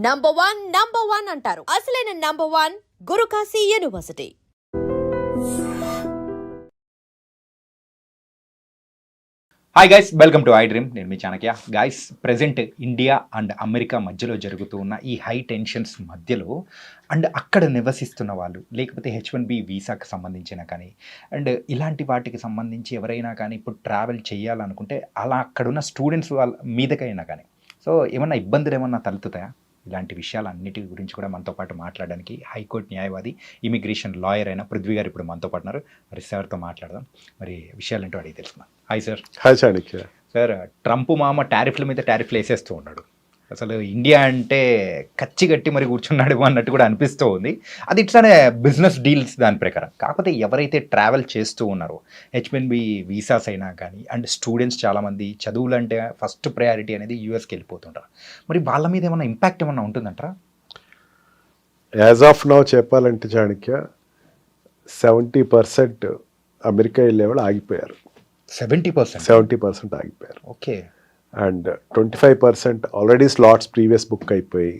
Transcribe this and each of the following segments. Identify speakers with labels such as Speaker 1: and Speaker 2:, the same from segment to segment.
Speaker 1: Number one అంటారు. అసలైన number one Gurukashi university.
Speaker 2: Hi guys, welcome to I dream. నేను మీ Chanakya. Guys, present India and America మధ్యలో జరుగుతూ ఉన్న ఈ హై టెన్షన్స్ మధ్యలో అండ్ అక్కడ నివసిస్తున్న వాళ్ళు, లేకపోతే H1B వీసాకి సంబంధించిన కానీ అండ్ ఇలాంటి వాటికి సంబంధించి ఎవరైనా కానీ ఇప్పుడు ట్రావెల్ చేయాలనుకుంటే అలా అక్కడున్న స్టూడెంట్స్ వాళ్ళ మీదకైనా కానీ సో ఏమన్నా ఇబ్బందులు ఏమన్నా తలెత్తుతాయా? ఇలాంటి విషయాలన్నిటి గురించి కూడా మనతో పాటు మాట్లాడడానికి హైకోర్టు న్యాయవాది, ఇమిగ్రేషన్ లాయర్ అయిన పృథ్వీ గారు ఇప్పుడు మనతో పాటు ఉన్నారు. మరి సార్తో మాట్లాడదాం. మరి విషయాలు ఏంటో అడిగి తెలుసుకుందాం. Hi sir.
Speaker 3: Hi Chanakya.
Speaker 2: Sir, Trump మామ టారిఫ్ల మీద టారిఫ్లు వేసేస్తూ ఉన్నాడు. అసలు ఇండియా అంటే కచ్చి గట్టి మరి కూర్చున్నాడు అన్నట్టు కూడా అనిపిస్తూ ఉంది. అది ఇట్లానే బిజినెస్ డీల్స్ దాని ప్రకారం. కాకపోతే ఎవరైతే ట్రావెల్ చేస్తూ ఉన్నారో H1B వీసాస్ అయినా కానీ అండ్ స్టూడెంట్స్ చాలామంది చదువులు అంటే ఫస్ట్ ప్రయారిటీ అనేది యూఎస్కి వెళ్ళిపోతుంటారు. మరి వాళ్ళ మీద ఏమన్నా ఇంపాక్ట్ ఏమన్నా ఉంటుందంటారా?
Speaker 3: యాజ్ ఆఫ్ నౌ చెప్పాలంటే చాణక్య 70% అమెరికా వెళ్ళేవాళ్ళు ఆగిపోయారు. 70% ఆగిపోయారు.
Speaker 2: Okay.
Speaker 3: And 25% already slots previous book అయిపోయి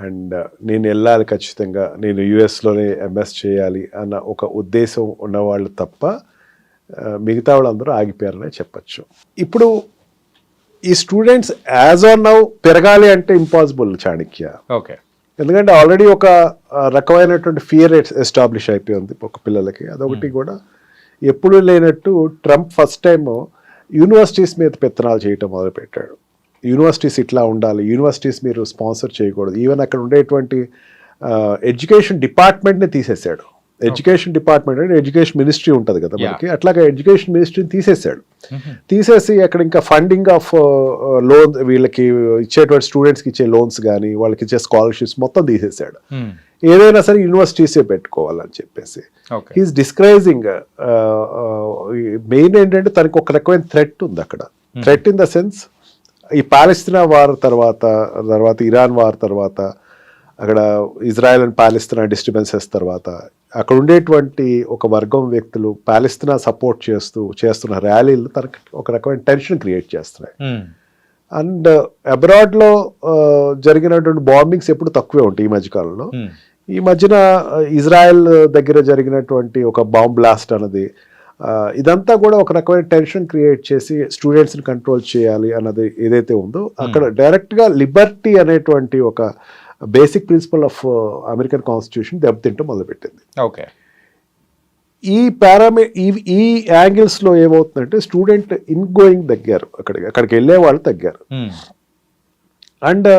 Speaker 3: అండ్ నేను వెళ్ళాలి ఖచ్చితంగా, నేను యూఎస్లోనే ఎంఎస్ చేయాలి అన్న ఒక ఉద్దేశం ఉన్నవాళ్ళు తప్ప మిగతా వాళ్ళందరూ ఆగిపోయారనే చెప్పచ్చు. ఇప్పుడు ఈ స్టూడెంట్స్ యాజ్ ఆన్ నౌ పెరగాలి అంటే ఇంపాసిబుల్ చాణక్య.
Speaker 2: ఓకే.
Speaker 3: ఎందుకంటే ఆల్రెడీ ఒక రకమైనటువంటి ఫియర్ ఎస్టాబ్లిష్ అయిపోయింది ఒక పిల్లలకి. అదొకటి కూడా ఎప్పుడు లేనట్టు ట్రంప్ ఫస్ట్ టైం యూనివర్సిటీస్ మీద పెత్తనాలు చేయటం మొదలుపెట్టాడు. యూనివర్సిటీస్ ఇట్లా ఉండాలి, యూనివర్సిటీస్ మీరు స్పాన్సర్ చేయకూడదు. ఈవెన్ అక్కడ ఉండేటువంటి ఎడ్యుకేషన్ డిపార్ట్మెంట్ని తీసేశాడు. ఎడ్యుకేషన్ డిపార్ట్మెంట్ అంటే ఎడ్యుకేషన్ మినిస్ట్రీ ఉంటుంది కదా మనకి, అట్లాగే ఎడ్యుకేషన్ మినిస్ట్రీని తీసేశాడు. తీసేసి అక్కడ ఇంకా ఫండింగ్ ఆఫ్ లోన్, వీళ్ళకి ఇచ్చేటువంటి స్టూడెంట్స్కి ఇచ్చే లోన్స్ కానీ వాళ్ళకి ఇచ్చే స్కాలర్షిప్స్ మొత్తం తీసేశాడు. ఏదైనా సరే యూనివర్సిటీసే పెట్టుకోవాలని చెప్పేసి హీఈస్ డిస్కరేజింగ్. మెయిన్ ఏంటంటే తనకి ఒక రకమైన థ్రెట్ ఉంది అక్కడ. థ్రెట్ ఇన్ ద సెన్స్, ఈ పాలస్తీనా వార్ తర్వాత ఇరాన్ వార్ తర్వాత, అక్కడ ఇజ్రాయెల్ అండ్ పాలస్తీనా డిస్టర్బెన్సెస్ తర్వాత అక్కడ ఉండేటువంటి ఒక వర్గం వ్యక్తులు పాలస్తీనా సపోర్ట్ చేస్తున్న ర్యాలీలు తనకి ఒక రకమైన టెన్షన్ క్రియేట్ చేస్తున్నాయి. అండ్ అబ్రాడ్లో జరిగినటువంటి బాంబింగ్స్ ఎప్పుడు తక్కువే ఉంటాయి ఈ మధ్యకాలంలో. ఈ మధ్యన ఇజ్రాయెల్ దగ్గర జరిగినటువంటి ఒక బాంబ్ బ్లాస్ట్ అన్నది, ఇదంతా కూడా ఒక రకమైన టెన్షన్ క్రియేట్ చేసి స్టూడెంట్స్ని కంట్రోల్ చేయాలి అన్నది ఏదైతే ఉందో అక్కడ డైరెక్ట్గా లిబర్టీ అనేటువంటి ఒక basic principle of American constitution దెబ్బతింటూ మొదలుపెట్టింది.
Speaker 2: ఓకే.
Speaker 3: ఈ యాంగిల్స్లో ఏమవుతుందంటే స్టూడెంట్ ఇన్ గోయింగ్ తగ్గారు, అక్కడికి వెళ్ళే వాళ్ళు తగ్గారు. అండ్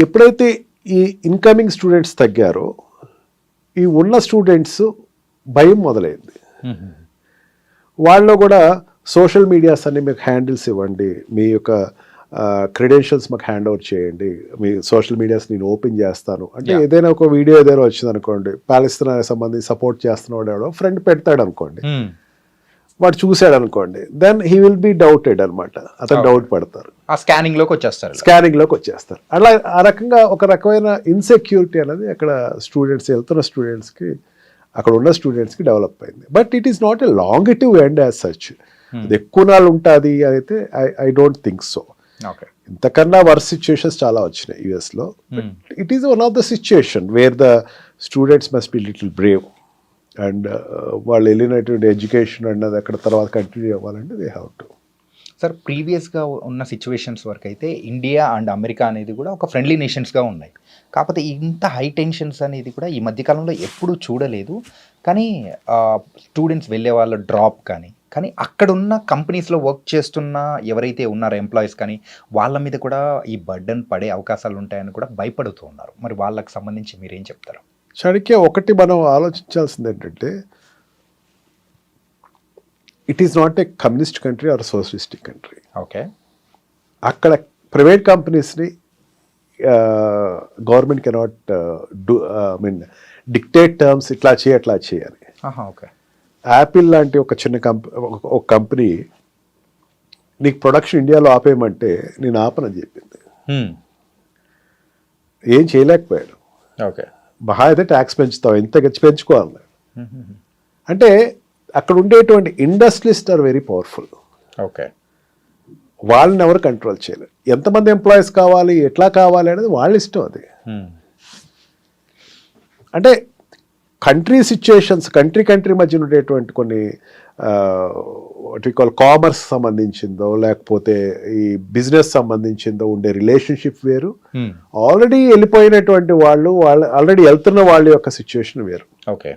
Speaker 3: ఎప్పుడైతే ఈ ఇన్కమింగ్ స్టూడెంట్స్ తగ్గారో ఈ ఉన్న స్టూడెంట్స్ భయం మొదలైంది. వాళ్ళు కూడా సోషల్ మీడియాస్ అన్ని మీకు హ్యాండిల్స్ ఇవ్వండి, మీ యొక్క క్రెడెన్షియల్స్ మాకు హ్యాండ్ ఓవర్ చేయండి, మీ సోషల్ మీడియాస్ నేను ఓపెన్ చేస్తాను అంటే ఏదైనా ఒక వీడియో ఏదైనా వచ్చింది అనుకోండి, పాలస్తీనాకి సంబంధించి సపోర్ట్ చేస్తున్నవాడు ఎవడో ఫ్రెండ్ పెడతాడు అనుకోండి, వాడు చూశాడు అనుకోండి, then he will be doubted అనమాట. అతను డౌట్ పడతారు,
Speaker 2: స్కానింగ్ లోకి
Speaker 3: వచ్చేస్తారు. అలా ఆ రకంగా ఒక రకమైన ఇన్సెక్యూరిటీ అనేది అక్కడ వెళ్తున్న స్టూడెంట్స్కి, అక్కడ ఉన్న స్టూడెంట్స్కి డెవలప్ అయింది. But it is not a longitive end as such. అది ఎక్కువ నాళ్ళు ఉంటుంది అయితే ఐ డోంట్ థింక్ సో. ఇంతకన్నా వర్స్ సిచ్యుయేషన్స్ చాలా వచ్చినాయి యూఎస్లో. It is one of the situation where the students must be little brave and వాళ్ళు వెళ్ళినటువంటి ఎడ్యుకేషన్ అన్నది అక్కడ తర్వాత కంటిన్యూ అవ్వాలంటే దే హ్యావ్ టు.
Speaker 2: సార్, ప్రీవియస్గా ఉన్న సిచ్యువేషన్స్ వరకు అయితే ఇండియా అండ్ అమెరికా అనేది కూడా ఒక ఫ్రెండ్లీ నేషన్స్గా ఉన్నాయి. కాకపోతే ఇంత హై టెన్షన్స్ అనేది కూడా ఈ మధ్యకాలంలో ఎప్పుడూ చూడలేదు. కానీ స్టూడెంట్స్ వెళ్ళే వాళ్ళ డ్రాప్ కానీ అక్కడున్న కంపెనీస్లో వర్క్ చేస్తున్న ఎవరైతే ఉన్నారో ఎంప్లాయీస్ కానీ వాళ్ళ మీద కూడా ఈ బర్డన్ పడే అవకాశాలు ఉంటాయని కూడా భయపడుతూ ఉన్నారు. మరి వాళ్ళకి సంబంధించి మీరేం చెప్తారు?
Speaker 3: చాణక్య, ఒకటి మనం ఆలోచించాల్సింది ఏంటంటే it is not a communist country or socialistic country.
Speaker 2: Okay. అక్కడ
Speaker 3: ప్రైవేట్ కంపెనీస్ని గవర్నమెంట్ కెనాట్ డిక్టేట్ టర్మ్స్, ఇట్లా చేయాలి.
Speaker 2: ఓకే.
Speaker 3: యాపిల్ లాంటి ఒక చిన్న కంపెనీ నీకు ప్రొడక్షన్ ఇండియాలో ఆపేయమంటే నేను ఆపనని చెప్పింది. ఏం చేయలేకపోయాడు.
Speaker 2: ఓకే.
Speaker 3: మహా అయితే ట్యాక్స్ పెంచుతావు, ఎంత పెంచుకోవాలి అంటే అక్కడ ఉండేటువంటి industrialist are very powerful.
Speaker 2: Okay.
Speaker 3: వాళ్ళని ఎవరు కంట్రోల్ చేయలేరు. ఎంతమంది ఎంప్లాయీస్ కావాలి, ఎట్లా కావాలి అనేది వాళ్ళ ఇష్టం. అది అంటే కంట్రీ సిచ్యుయేషన్స్, కంట్రీ మధ్య ఉండేటువంటి కొన్ని వాట్ వి కాల్ కామర్స్ సంబంధించిందో లేకపోతే ఈ బిజినెస్ సంబంధించిందో ఉండే రిలేషన్షిప్ వేరు, ఆల్రెడీ వెళ్ళిపోయినటువంటి వాళ్ళు ఆల్రెడీ వెళ్తున్న వాళ్ళ యొక్క సిచ్యుయేషన్ వేరు.
Speaker 2: ఓకే,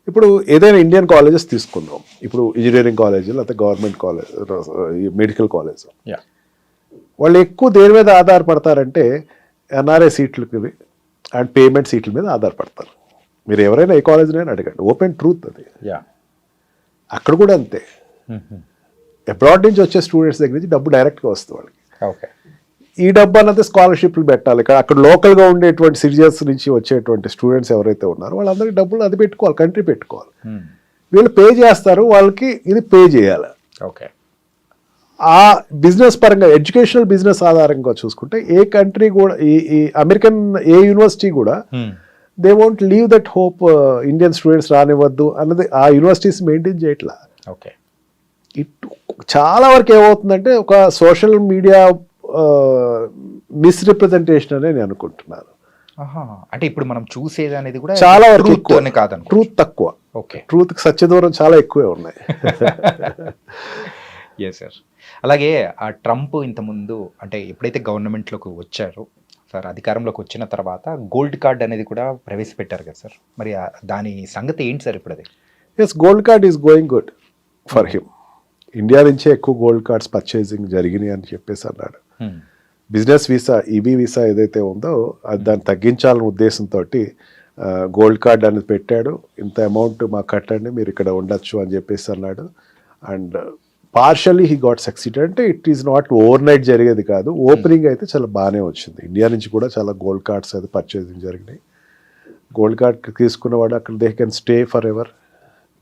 Speaker 3: ఇప్పుడు ఏదైనా ఇండియన్ కాలేజెస్ తీసుకుందాం, ఇప్పుడు ఇంజనీరింగ్ కాలేజ్ లేకపోతే గవర్నమెంట్ కాలేజ్, మెడికల్ కాలేజ్, వాళ్ళు ఎక్కువ దేని మీద ఆధారపడతారంటే ఎన్ఆర్ఐ సీట్లకి అండ్ పేమెంట్ సీట్ల మీద ఆధారపడతారు. మీరు ఎవరైనా ఏ కాలేజ్నైనా అడగండి, ఓపెన్ ట్రూత్ అది. అక్కడ కూడా అంతే, అబ్రాడ్ నుంచి వచ్చే స్టూడెంట్స్ దగ్గర నుంచి డబ్బు డైరెక్ట్గా వస్తుంది వాళ్ళకి.
Speaker 2: ఓకే,
Speaker 3: ఈ డబ్బు అన్నది స్కాలర్షిప్లు పెట్టాలి. అక్కడ లోకల్గా ఉండేటువంటి సిటిజన్స్ నుంచి వచ్చేటువంటి స్టూడెంట్స్ ఎవరైతే ఉన్నారో వాళ్ళందరికీ డబ్బులు అది పెట్టుకోవాలి, కంట్రీ పెట్టుకోవాలి. వీళ్ళు పే చేస్తారు, వాళ్ళకి ఇది పే చేయాలి.
Speaker 2: ఓకే,
Speaker 3: ఆ బిజినెస్ పరంగా ఎడ్యుకేషనల్ బిజినెస్ ఆధారంగా చూసుకుంటే ఏ కంట్రీ కూడా ఈ అమెరికన్ ఏ యూనివర్సిటీ కూడా they won't leave that hope Indian students రానివ్వద్దు అన్నది ఆ యూనివర్సిటీస్ మెయింటైన్ చేయట్లా.
Speaker 2: ఓకే,
Speaker 3: ఇటు చాలా వరకు ఏమవుతుందంటే ఒక సోషల్ మీడియా మిస్రిప్రజెంటేషన్ అనే నేను అనుకుంటున్నాను.
Speaker 2: అంటే ఇప్పుడు మనం చూసేది అనేది కూడా
Speaker 3: చాలా వరకు
Speaker 2: కాదు,
Speaker 3: ట్రూత్ తక్కువ.
Speaker 2: ఓకే,
Speaker 3: ట్రూత్ కి సత్య దూరం చాలా ఎక్కువే ఉన్నాయి.
Speaker 2: Yes sir. అలాగే ఆ ట్రంప్ ఇంతకుముందు అంటే ఎప్పుడైతే గవర్నమెంట్లోకి వచ్చారో సార్, అధికారంలోకి వచ్చిన తర్వాత గోల్డ్ కార్డ్ అనేది కూడా ప్రవేశపెట్టారు కదా సార్, మరి దాని సంగతి ఏంటి సార్ ఇప్పుడు అది?
Speaker 3: Yes, gold card is going good for him. India నుంచే ఎక్కువ గోల్డ్ కార్డ్స్ పర్చేసింగ్ జరిగినాయి అని చెప్పేసి అన్నాడు. బిజినెస్ వీసా, ఈబీ వీసా ఏదైతే ఉందో అది దాన్ని తగ్గించాలనే ఉద్దేశంతో గోల్డ్ కార్డ్ అనేది పెట్టాడు. ఇంత అమౌంట్ మాకు కట్టండి, మీరు ఇక్కడ ఉండొచ్చు అని చెప్పేసి అన్నాడు. And partially he got succeeded. అంటే it is not overnight జరిగేది కాదు, ఓపెనింగ్ అయితే చాలా బాగానే వచ్చింది. ఇండియా నుంచి కూడా చాలా గోల్డ్ కార్డ్స్ అయితే పర్చేసింగ్ జరిగినాయి. గోల్డ్ కార్డ్ తీసుకున్నవాడు అక్కడ they can stay for ever,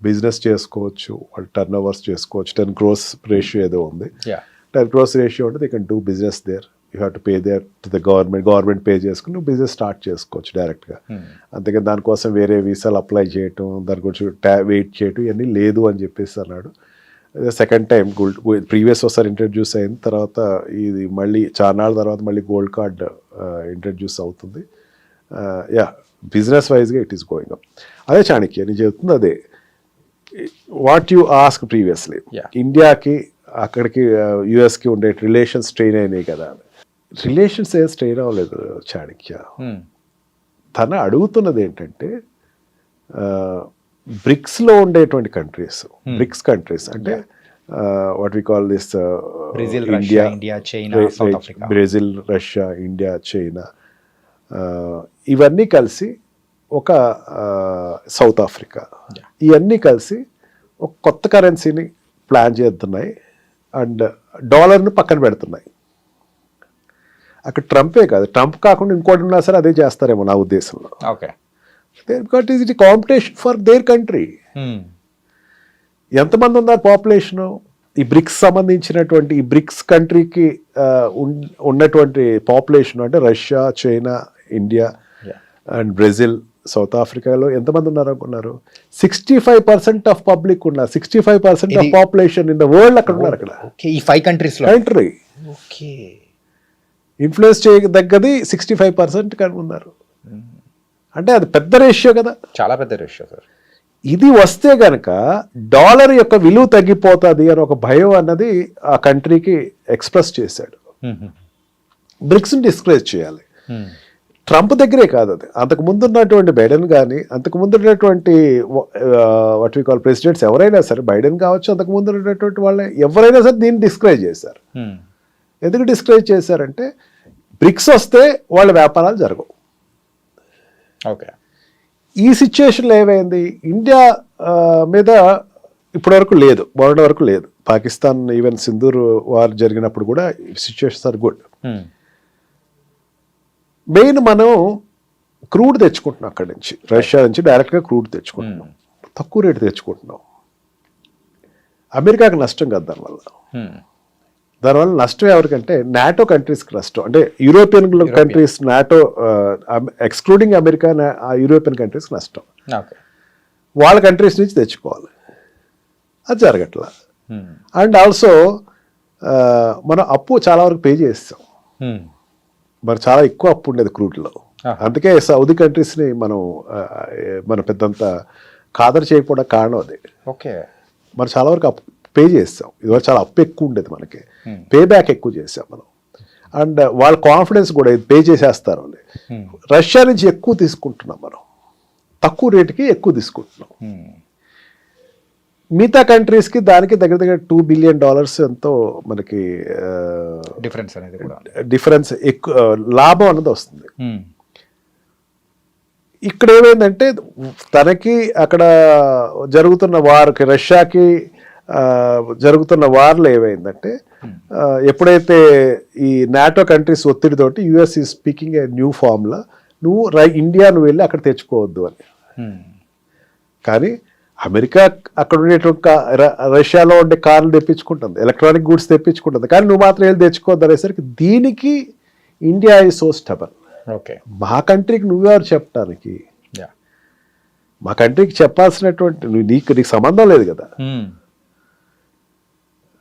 Speaker 3: business చేసుకోవచ్చు, వాళ్ళు టర్న్ ఓవర్స్ చేసుకోవచ్చు. 10 crores రేషియో ఏదో ఉంది, 10 crores రేషియో ఉంటే they can do business there. You have to pay there to the government pay చేసుకుని నువ్వు బిజినెస్ స్టార్ట్ చేసుకోవచ్చు డైరెక్ట్గా. అంతేకాని దానికోసం వేరే వీసాలు అప్లై చేయటం, దాని గురించి వెయిట్ చేయటం ఇవన్నీ లేదు అని చెప్పేసి అన్నాడు. సెకండ్ టైం ప్రీవియస్ ఒకసారి ఇంట్రడ్యూస్ అయిన తర్వాత ఇది మళ్ళీ చాలానాళ్ళ తర్వాత మళ్ళీ గోల్డ్ కార్డ్ ఇంట్రడ్యూస్ అవుతుంది. యా, బిజినెస్ వైజ్గా ఇట్ ఈస్ గోయింగ్ అప్. అదే చాణక్య నేను చెప్తుంది అదే. వాట్ యు ఆస్క్ ప్రీవియస్లీ, ఇండియాకి అక్కడికి యుఎస్కి ఉండే రిలేషన్స్ స్ట్రెయిన్ అయినాయి కదా. రిలేషన్స్ ఏం స్ట్రెయిన్ అవ్వలేదు చాణక్య. తన అడుగుతున్నది ఏంటంటే బ్రిక్స్లో ఉండేటువంటి కంట్రీస్, బ్రిక్స్ కంట్రీస్ అంటే what we call this India, Brazil, Russia, India, China, ఇవన్నీ కలిసి ఒక సౌత్ ఆఫ్రికా, ఇవన్నీ కలిసి ఒక కొత్త కరెన్సీని ప్లాన్ చేస్తున్నాయి అండ్ డాలర్ని పక్కన పెడుతున్నాయి. అక్కడ ట్రంపే కాదు, ట్రంప్ కాకుండా ఇంకోటి ఉన్నా సరే అదే చేస్తారేమో నా ఉద్దేశంలో.
Speaker 2: Okay,
Speaker 3: because is it competition for their country. ఎంతమంది ఉన్నారు పాపులేషను ఈ బ్రిక్స్ సంబంధించినటువంటి, ఈ బ్రిక్స్ కంట్రీకి ఉన్నటువంటి పాపులేషన్ అంటే Russia, China, India and Brazil, south ఆఫ్రికాలో ఎంతమంది ఉన్నారు అనుకున్నారు? 65% ఆఫ్ పబ్లిక్ ఉన్నారు, 65% of population in the world అక్కడ ఉన్నారు. అక్కడ
Speaker 2: ఈ 5 countries
Speaker 3: కంట్రీ ఇన్ఫ్లుయెన్స్ చేయదగ్గది 65% కానీ ఉన్నారు. అంటే అది పెద్ద రేషియో కదా,
Speaker 2: చాలా పెద్ద రేషియో సార్.
Speaker 3: ఇది వస్తే గనక డాలర్ యొక్క విలువ తగ్గిపోతుంది అని ఒక భయం అన్నది ఆ కంట్రీకి ఎక్స్ప్రెస్ చేశాడు. బ్రిక్స్ని డిస్కరేజ్ చేయాలి. ట్రంప్ దగ్గరే కాదు అది, అంతకు ముందు ఉన్నటువంటి బైడెన్ కానీ, అంతకు ముందు ఉన్నటువంటి వాట్ వి కాల్ ప్రెసిడెంట్స్ ఎవరైనా సరే, బైడెన్ కావచ్చు, అంతకు ముందు ఉన్నటువంటి వాళ్ళే ఎవరైనా సరే దీన్ని డిస్కరేజ్ చేశారు. ఎందుకు డిస్కరేజ్ చేశారంటే బ్రిక్స్ వస్తే వాళ్ళ వ్యాపారాలు జరగవు.
Speaker 2: ఓకే,
Speaker 3: ఈ సిచ్యుయేషన్లో ఏమైంది, ఇండియా మీద ఇప్పటి వరకు లేదు, మొన్నటి వరకు లేదు. పాకిస్తాన్ ఈవెన్ సింధూర్ వార్ జరిగినప్పుడు కూడా సిచ్యుయేషన్స్ ఆర్ గుడ్. మెయిన్ మనం క్రూడ్ తెచ్చుకుంటున్నాం అక్కడి నుంచి, రష్యా నుంచి డైరెక్ట్గా క్రూడ్ తెచ్చుకుంటున్నాం, తక్కువ రేటు తెచ్చుకుంటున్నాం. అమెరికాకి నష్టం కాదు దానివల్ల నష్టం ఎవరికంటే నాటో కంట్రీస్కి నష్టం. అంటే European countries, NATO excluding America, European కంట్రీస్కి నష్టం. వాళ్ళ కంట్రీస్ నుంచి తెచ్చుకోవాలి, అది జరగట్లా. అండ్ ఆల్సో మనం అప్పు చాలా వరకు పే చేస్తాం. మరి చాలా ఎక్కువ అప్పు ఉండేది క్రూడ్లో. అందుకే సౌదీ కంట్రీస్ని మనం పెద్దంత ఖాదరు చేయకపోవడం కారణం అది.
Speaker 2: ఓకే,
Speaker 3: మనం చాలా వరకు అప్పు పే చేస్తాం. ఇదివరకు చాలా అప్పు ఎక్కువ ఉండేది, మనకి పే బ్యాక్ ఎక్కువ చేసాం మనం. అండ్ వాళ్ళ కాన్ఫిడెన్స్ కూడా ఇది పే చేసేస్తారు అని. రష్యా నుంచి ఎక్కువ తీసుకుంటున్నాం మనం, తక్కువ రేటుకి ఎక్కువ తీసుకుంటున్నాం. మిగతా కంట్రీస్కి దానికి దగ్గర దగ్గర $2 బిలియన్ ఎంతో మనకి డిఫరెన్స్ ఎక్కువ లాభం అన్నది వస్తుంది. ఇక్కడ ఏమైందంటే తనకి అక్కడ జరుగుతున్న వార్కి, రష్యాకి జరుగుతున్న వార్లో ఏమైందంటే ఎప్పుడైతే ఈ నాటో కంట్రీస్ ఒత్తిడితోటి యుఎస్ ఈ స్పీకింగ్ ఏ న్యూ ఫార్మ్లా నువ్వు ఇండియా నువ్వు వెళ్ళి అక్కడ తెచ్చుకోవద్దు అని. కానీ అమెరికా అక్కడ ఉండేటువంటి రష్యాలో ఉండే కార్లు తెప్పించుకుంటుంది, ఎలక్ట్రానిక్ గూడ్స్ తెప్పించుకుంటుంది, కానీ నువ్వు మాత్రం వెళ్ళి తెచ్చుకోవద్దు అనేసరికి దీనికి India is so stubborn.
Speaker 2: Okay,
Speaker 3: మా కంట్రీకి నువ్వెవరు చెప్పడానికి? మా కంట్రీకి చెప్పాల్సినటువంటి నీకు సంబంధం లేదు కదా.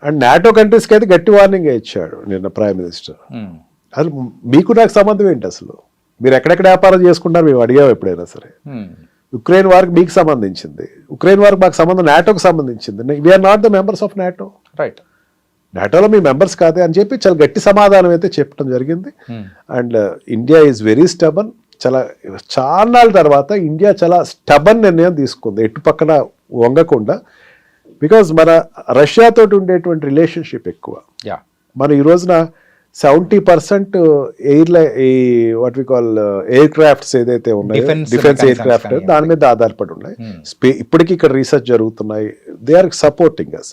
Speaker 3: అండ్ నాటో కంట్రీస్కి అయితే గట్టి వార్నింగ్ ఇచ్చాడు నిన్న ప్రైమ్ మినిస్టర్. అసలు మీకు నాకు సంబంధం ఏంటి? అసలు మీరు ఎక్కడెక్కడ వ్యాపారం చేసుకుంటారు మేము అడిగాము ఎప్పుడైనా సరే. ఉక్రెయిన్ వార్కి మీకు సంబంధించింది, ఉక్రెయిన్ వార్కి మాకు సంబంధం నాటోకి సంబంధించింది. We are not the members of NATO.
Speaker 2: Right,
Speaker 3: నాటోలో మీ మెంబర్స్ కాదే అని చెప్పి చాలా గట్టి సమాధానం అయితే చెప్పడం జరిగింది. And India is very stubborn. చాలా నాళ్ళ తర్వాత ఇండియా చాలా స్టబన్ నిర్ణయం తీసుకుంది, ఎటు పక్కన వంగకుండా. బికాజ్ మన రష్యాతో ఉండేటువంటి రిలేషన్షిప్ ఎక్కువ. మనం ఈ రోజున 70% what we call aircrafts ఏదైతే ఉన్నాయో, డిఫెన్స్ ఎయిర్ క్రాఫ్ట్, దాని మీద ఆధారపడి ఉన్నాయి. ఇప్పటికీ ఇక్కడ రీసెర్చ్ జరుగుతున్నాయి. They are supporting us.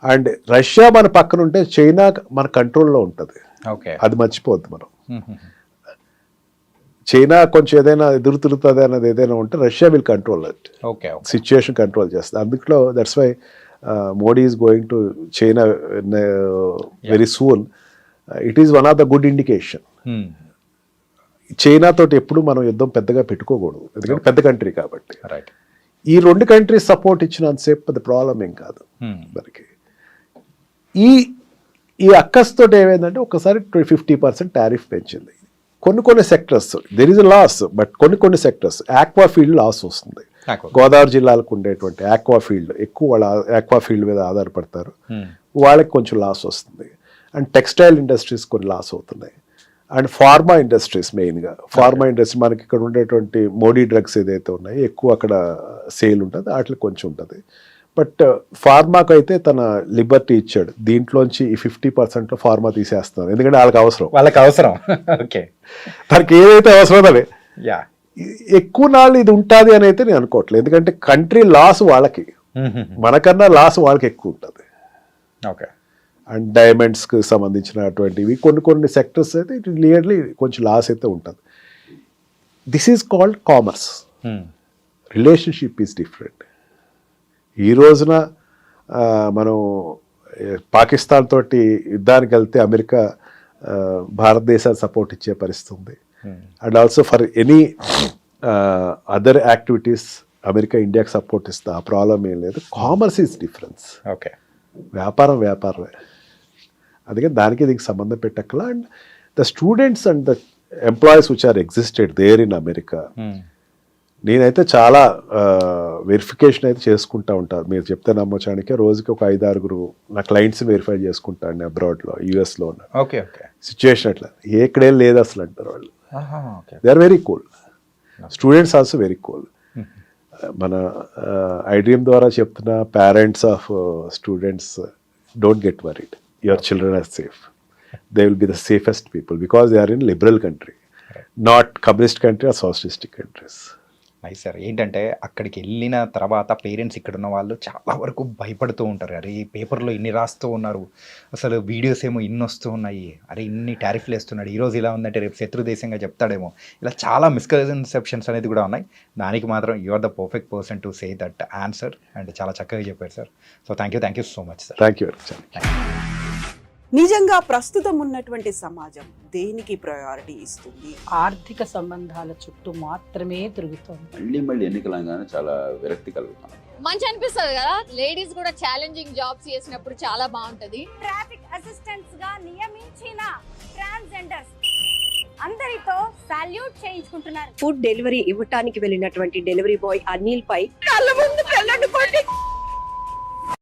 Speaker 3: And Russia మన పక్కన ఉంటే చైనా మన కంట్రోల్లో ఉంటుంది. అది మర్చిపోద్దు మనం. చైనా కొంచెం ఏదైనా ఎదురు తిరుగుతుంది అన్నది ఏదైనా ఉంటే Russia will control that situation, control చేస్తుంది. అందులో that's why Modi is going to China very soon. It is one of the good indication. China తోటి ఎప్పుడు మనం యుద్ధం పెద్దగా పెట్టుకోకూడదు, ఎందుకంటే పెద్ద కంట్రీ కాబట్టి. ఈ రెండు కంట్రీస్ సపోర్ట్ ఇచ్చినంతసేపు పెద్ద ప్రాబ్లం ఏం కాదు మనకి. ఈ అక్కస్తో ఏమైందంటే ఒకసారి 50% టారిఫ్ పెంచింది. కొన్ని sectors there is a loss, but కొన్ని సెక్టర్స్ ఆక్వా ఫీల్డ్ లాస్ వస్తుంది. గోదావరి జిల్లాలకు ఉండేటువంటి ఆక్వా ఫీల్డ్ ఎక్కువ, వాళ్ళ ఆక్వా ఫీల్డ్ మీద ఆధారపడతారు, వాళ్ళకి కొంచెం లాస్ వస్తుంది. అండ్ టెక్స్టైల్ ఇండస్ట్రీస్ కొన్ని లాస్ అవుతున్నాయి. అండ్ ఫార్మా ఇండస్ట్రీస్, మెయిన్గా ఫార్మా ఇండస్ట్రీ మనకి ఇక్కడ ఉండేటువంటి మోడీ డ్రగ్స్ ఏదైతే ఉన్నాయో ఎక్కువ అక్కడ సేల్ ఉంటుంది, వాటికి కొంచెం ఉంటుంది. బట్ ఫార్మాకు అయితే తన లిబర్టీ ఇచ్చాడు, దీంట్లోంచి ఈ 50% ఫార్మా తీసేస్తున్నారు, ఎందుకంటే వాళ్ళకి అవసరం. ఓకే, తనకి ఏదైతే అవసరం అదే ఎక్కువ నాళ్ళు ఇది ఉంటుంది అని అయితే నేను అనుకోవట్లేదు, ఎందుకంటే కంట్రీ లాస్ వాళ్ళకి, మనకన్నా లాస్ వాళ్ళకి ఎక్కువ ఉంటుంది.
Speaker 2: ఓకే,
Speaker 3: అండ్ డైమండ్స్కి సంబంధించినటువంటివి కొన్ని సెక్టర్స్ అయితే ఇట్ క్లియర్లీ కొంచెం లాస్ అయితే ఉంటుంది. This is called commerce. Relationship is different. ఈ రోజున మనం పాకిస్తాన్ తోటి యుద్ధానికి వెళ్తే అమెరికా భారతదేశానికి సపోర్ట్ ఇచ్చే పరిస్థితి ఉంది. And also for any other activities America ఇండియాకి సపోర్ట్ ఇస్తుంది, ఆ ప్రాబ్లం ఏం లేదు. Commerce is difference.
Speaker 2: ఓకే,
Speaker 3: వ్యాపారమే. అందుకే దానికి దీనికి సంబంధం పెట్టక్కల. And the students and the employees which are existed there in America, నేనైతే చాలా వెరిఫికేషన్ అయితే చేసుకుంటా ఉంటాను. మీరు చెప్తే నమ్మొచ్చానికే రోజుకి ఒక 5-6 నా క్లయింట్స్ వెరిఫై చేసుకుంటాను అబ్రాడ్లో, యూఎస్లో ఉన్న సిచ్యువేషన్ అట్లా ఎక్కడేం లేదు అసలు అంటారు వాళ్ళు. They are very cool. Students also very cool. మన ఐడ్రీమ్ ద్వారా చెప్తున్న parents of students, don't get worried, your children are safe. They will be the safest people because they are in liberal country, not communist country or socialistic countries.
Speaker 2: Nice sir. ఏంటంటే అక్కడికి వెళ్ళిన తర్వాత parents ఇక్కడ ఉన్న వాళ్ళు చాలా వరకు భయపడుతూ ఉంటారు. అరే ఈ పేపర్లో ఇన్ని రాస్తూ ఉన్నారు, అసలు వీడియోస్ ఏమో ఇన్ని వస్తూ ఉన్నాయి, అరే ఇన్ని టారిఫ్లు వేస్తున్నాడు, ఈరోజు ఇలా ఉందంటే రేపు శత్రు దేశంగా చెప్తాడేమో, ఇలా చాలా మిస్కన్సెప్షన్స్ అనేది కూడా ఉన్నాయి. దానికి మాత్రం you are the perfect person to say that answer. And చాలా చక్కగా చెప్పారు సార్. So thank you so much sir.
Speaker 3: Thank you.
Speaker 4: నిజంగా ప్రస్తుతం ఉన్నటువంటి సమాజం దేనికి ప్రయారిటీ ఇస్తుంది?
Speaker 5: ఆర్థిక సంబంధాల చుట్టూ మాత్రమే తిరుగుతోంది.
Speaker 6: మళ్ళీ ఎన్నికలంగానే చాలా విరక్తి కలుగుతాం.
Speaker 5: మంచి అనిపిస్తుంది కదా, లేడీస్ కూడా ఛాలెంజింగ్ జాబ్స్ చేసినప్పుడు చాలా బాగుంటది.
Speaker 6: ట్రాఫిక్ అసిస్టెంట్స్ గా నియమించిన ట్రాన్స్జెండర్స్ అందరితో సాల్యూట్ చేయించుకుంటున్నారు.
Speaker 7: ఫుడ్ డెలివరీ ఇవ్వటానికి వెళ్ళినటువంటి డెలివరీ బాయ్ అనిల్ పై కళ్ళ ముందు